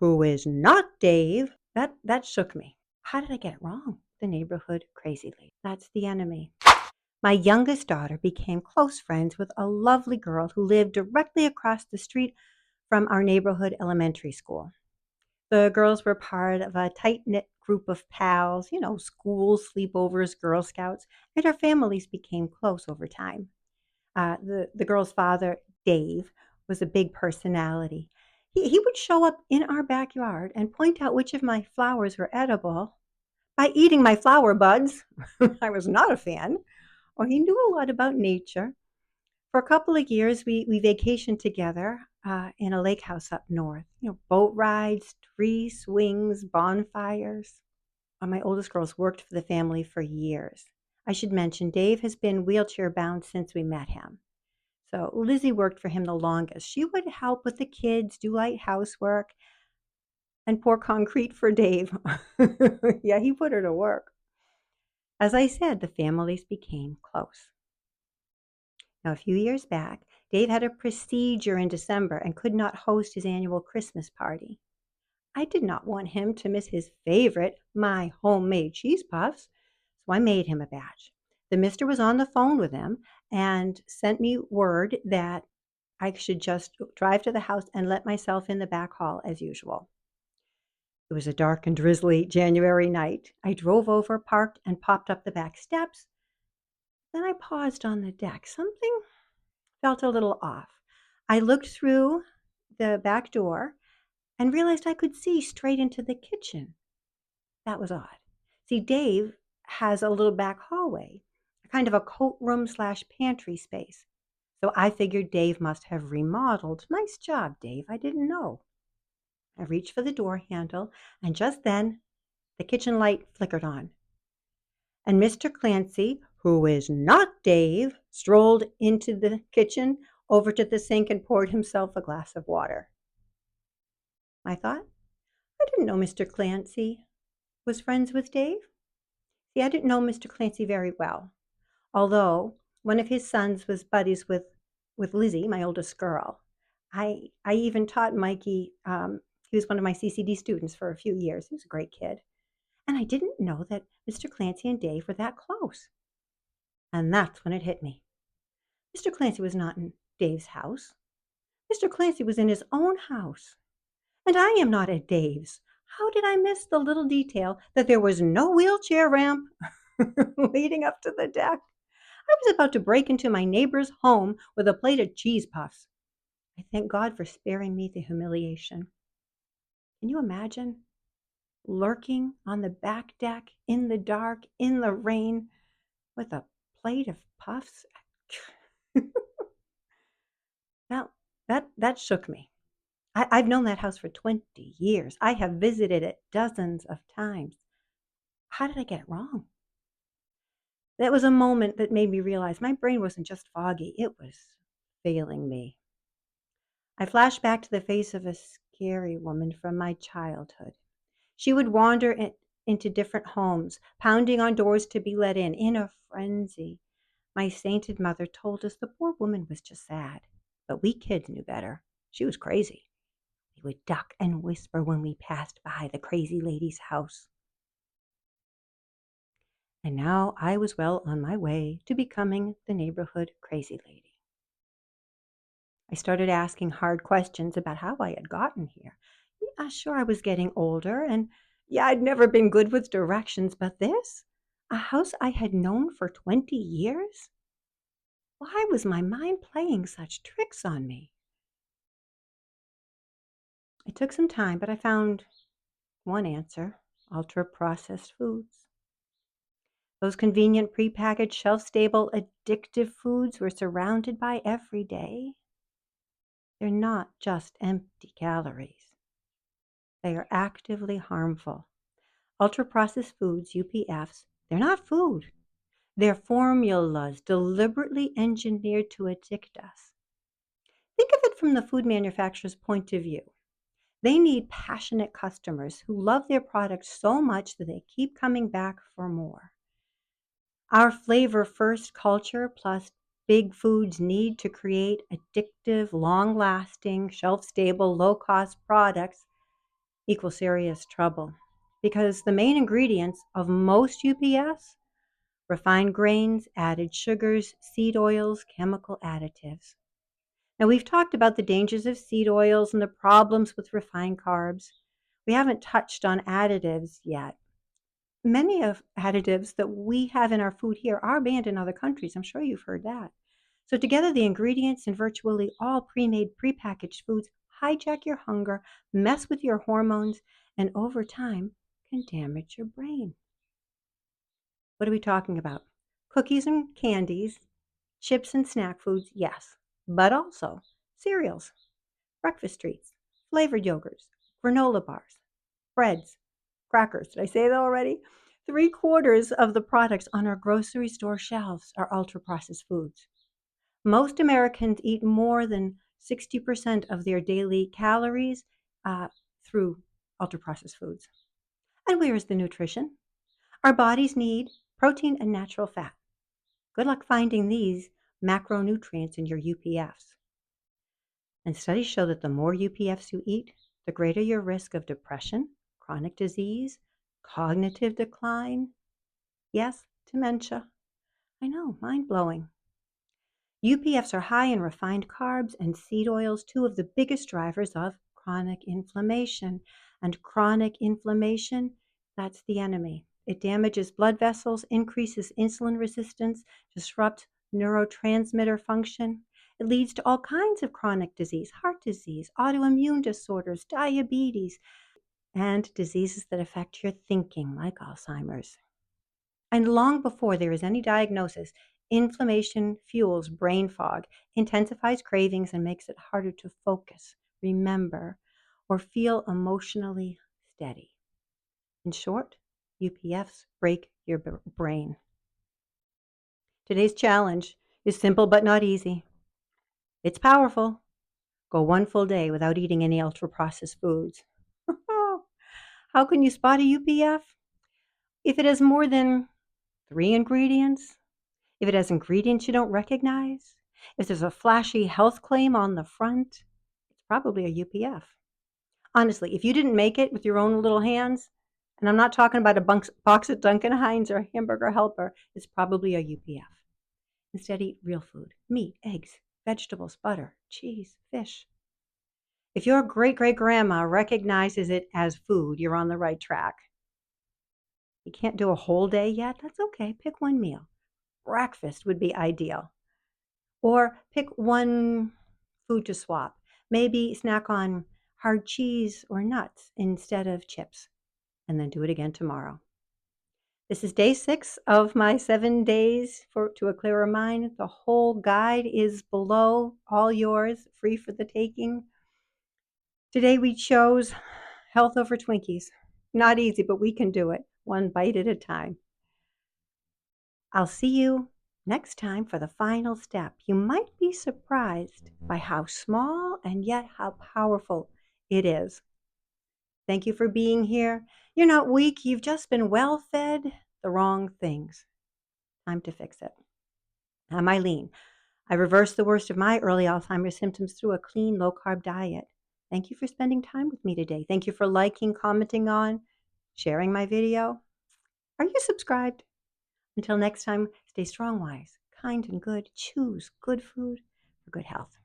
who is not Dave. That shook me. How did I get it wrong? The neighborhood crazy lady. That's the enemy. My youngest daughter became close friends with a lovely girl who lived directly across the street from our neighborhood elementary school. The girls were part of a tight knit group of pals, school sleepovers, Girl Scouts, and our families became close over time. The girl's father, Dave, was a big personality. He would show up in our backyard and point out which of my flowers were edible by eating my flower buds. I was not a fan. Or he knew a lot about nature. For a couple of years, we vacationed together in a lake house up north. Boat rides, tree swings, bonfires. My oldest girls worked for the family for years. I should mention, Dave has been wheelchair bound since we met him. So Lizzie worked for him the longest. She would help with the kids, do light housework, and pour concrete for Dave. Yeah, he put her to work. As I said, the families became close. Now, a few years back, Dave had a procedure in December and could not host his annual Christmas party. I did not want him to miss his favorite, my homemade cheese puffs, so I made him a batch. The mister was on the phone with him and sent me word that I should just drive to the house and let myself in the back hall as usual. It was a dark and drizzly January night. I drove over, parked, and popped up the back steps. Then I paused on the deck. Something felt a little off. I looked through the back door and realized I could see straight into the kitchen. That was odd. See, Dave has a little back hallway, kind of a coat room slash pantry space. So I figured Dave must have remodeled. Nice job, Dave. I didn't know. I reached for the door handle, and just then the kitchen light flickered on. And Mr. Clancy, who is not Dave, strolled into the kitchen, over to the sink, and poured himself a glass of water. I thought, I didn't know Mr. Clancy was friends with Dave. See, I didn't know Mr. Clancy very well, although one of his sons was buddies with Lizzie, my oldest girl. I even taught Mikey, he was one of my CCD students for a few years. He was a great kid. And I didn't know that Mr. Clancy and Dave were that close. And that's when it hit me. Mr. Clancy was not in Dave's house. Mr. Clancy was in his own house. And I am not at Dave's. How did I miss the little detail that there was no wheelchair ramp leading up to the deck? I was about to break into my neighbor's home with a plate of cheese puffs. I thank God for sparing me the humiliation. Can you imagine lurking on the back deck in the dark, in the rain, with a plate of puffs? Now, that shook me. I've known that house for 20 years. I have visited it dozens of times. How did I get it wrong? That was a moment that made me realize my brain wasn't just foggy, it was failing me. I flashed back to the face of a scary woman from my childhood. She would wander into different homes, pounding on doors to be let in a frenzy. My sainted mother told us the poor woman was just sad, but we kids knew better. She was crazy. We would duck and whisper when we passed by the crazy lady's house. And now I was well on my way to becoming the neighborhood crazy lady. I started asking hard questions about how I had gotten here. Yeah, sure, I was getting older, and yeah, I'd never been good with directions, but this? A house I had known for 20 years? Why was my mind playing such tricks on me? It took some time, but I found one answer: ultra-processed foods. Those convenient prepackaged, shelf-stable, addictive foods we're surrounded by every day. They're not just empty calories. They are actively harmful. Ultra-processed foods, UPFs, they're not food. They're formulas deliberately engineered to addict us. Think of it from the food manufacturer's point of view. They need passionate customers who love their products so much that they keep coming back for more. Our flavor-first culture plus big food's need to create addictive, long-lasting, shelf-stable, low-cost products equal serious trouble because the main ingredients of most UPFs: refined grains, added sugars, seed oils, chemical additives. Now, we've talked about the dangers of seed oils and the problems with refined carbs. We haven't touched on additives yet. Many of additives that we have in our food here are banned in other countries. I'm sure you've heard that. So together, the ingredients in virtually all pre-made, prepackaged foods hijack your hunger, mess with your hormones, and over time can damage your brain. What are we talking about? Cookies and candies, chips and snack foods, yes, but also cereals, breakfast treats, flavored yogurts, granola bars, breads, crackers. Did I say that already? Three-quarters of the products on our grocery store shelves are ultra-processed foods. Most Americans eat more than 60% of their daily calories uh, through ultra-processed foods. And where is the nutrition? Our bodies need protein and natural fat. Good luck finding these macronutrients in your UPFs. And studies show that the more UPFs you eat, the greater your risk of depression, chronic disease, cognitive decline, yes, dementia. I know, mind-blowing. UPFs are high in refined carbs and seed oils, two of the biggest drivers of chronic inflammation. And chronic inflammation, that's the enemy. It damages blood vessels, increases insulin resistance, disrupts neurotransmitter function. It leads to all kinds of chronic disease, heart disease, autoimmune disorders, diabetes, and diseases that affect your thinking, like Alzheimer's. And long before there is any diagnosis, inflammation fuels brain fog, intensifies cravings, and makes it harder to focus, remember, or feel emotionally steady. In short, UPFs break your brain. Today's challenge is simple but not easy. It's powerful. Go one full day without eating any ultra-processed foods. How can you spot a UPF? If it has more than 3 ingredients, if it has ingredients you don't recognize, if there's a flashy health claim on the front, it's probably a UPF. Honestly, if you didn't make it with your own little hands, and I'm not talking about a box of Duncan Hines or Hamburger Helper, it's probably a UPF. Instead, eat real food: meat, eggs, vegetables, butter, cheese, fish. If your great-great-grandma recognizes it as food, you're on the right track. You can't do a whole day yet? That's okay. Pick one meal. Breakfast would be ideal. Or pick one food to swap. Maybe snack on hard cheese or nuts instead of chips, and then do it again tomorrow. This is day 6 of my 7 days to a clearer mind. The whole guide is below, all yours, free for the taking. Today we chose health over Twinkies. Not easy, but we can do it, one bite at a time. I'll see you next time for the final step. You might be surprised by how small and yet how powerful it is. Thank you for being here. You're not weak. You've just been well fed the wrong things. Time to fix it. I'm Eileen. I reversed the worst of my early Alzheimer's symptoms through a clean, low-carb diet. Thank you for spending time with me today. Thank you for liking, commenting on, sharing my video. Are you subscribed? Until next time, stay strong, wise, kind, and good. Choose good food for good health.